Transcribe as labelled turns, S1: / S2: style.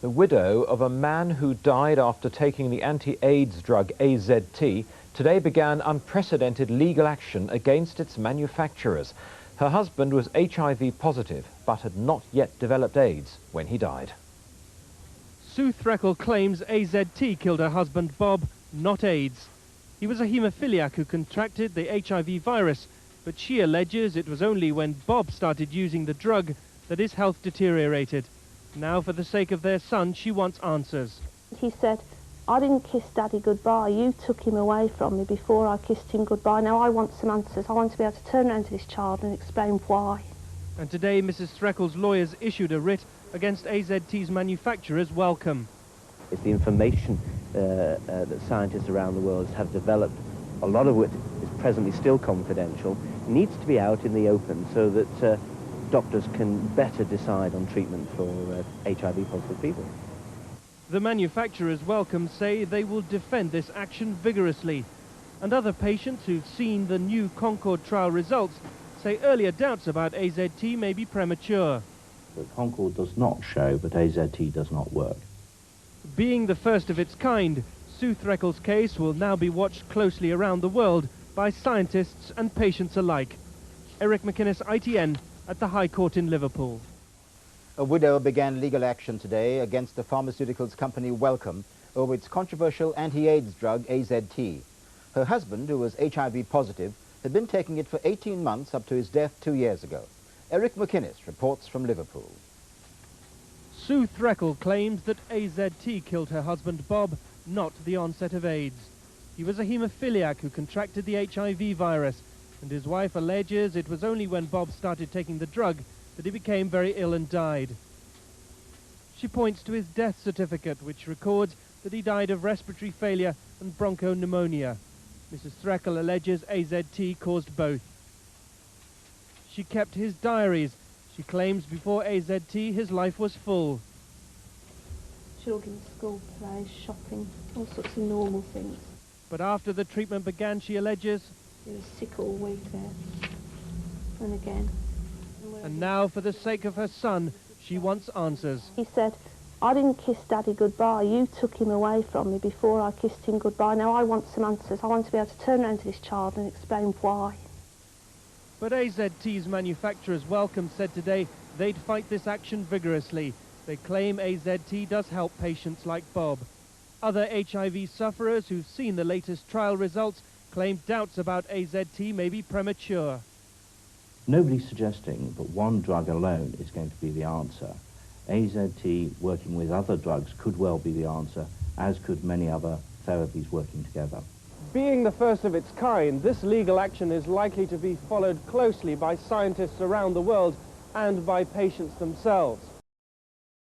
S1: The widow of a man who died after taking the anti-AIDS drug AZT today began unprecedented legal action against its manufacturers. Her husband was HIV positive but had not yet developed AIDS when he died.
S2: Sue Threakell claims AZT killed her husband Bob, not AIDS. He was a haemophiliac who contracted the HIV virus, but she alleges it was only when Bob started using the drug that his health deteriorated. Now, for the sake of their son, she wants answers.
S3: He said, "I didn't kiss Daddy goodbye. You took him away from me before I kissed him goodbye. Now I want some answers. I want to be able to turn around to this child and explain why."
S2: And today, Mrs. Threakell's lawyers issued a writ against AZT's manufacturers, Wellcome.
S4: It's the information that scientists around the world have developed, a lot of which is presently still confidential, needs to be out in the open so that doctors can better decide on treatment for HIV-positive people.
S2: The manufacturers, Wellcome, say they will defend this action vigorously. And other patients who've seen the new Concord trial results say earlier doubts about AZT may be premature.
S5: But Concord does not show that AZT does not work.
S2: Being the first of its kind, Sue Threakell's case will now be watched closely around the world by scientists and patients alike. Eric Macinnes, ITN, at the High Court in Liverpool.
S6: A widow began legal action today against the pharmaceuticals company Wellcome over its controversial anti-AIDS drug AZT. Her husband, who was HIV positive, had been taking it for 18 months up to his death 2 years ago. Eric Macinnes reports from Liverpool.
S2: Sue Threakell claims that AZT killed her husband Bob, not the onset of AIDS. He was a haemophiliac who contracted the HIV virus, and his wife alleges it was only when Bob started taking the drug that he became very ill and died. She points to his death certificate, which records that he died of respiratory failure and bronchopneumonia. Mrs. Threakell alleges AZT caused both. She kept his diaries. She claims before AZT his life was full.
S3: Children's school plays, shopping, all sorts of normal things.
S2: But after the treatment began, she alleges,
S3: He was sick all week there. And again.
S2: and now for the sake of her son, she wants answers.
S3: He said, "I didn't kiss Daddy goodbye. You took him away from me before I kissed him goodbye. Now I want some answers. I want to be able to turn around to this child and explain why."
S2: But AZT's manufacturers, Wellcome, said today they'd fight this action vigorously. They claim AZT does help patients like Bob. Other HIV sufferers who've seen the latest trial results claim doubts about AZT may be premature.
S5: Nobody's suggesting that one drug alone is going to be the answer. AZT working with other drugs could well be the answer, as could many other therapies working together.
S2: Being the first of its kind, this legal action is likely to be followed closely by scientists around the world and by patients themselves.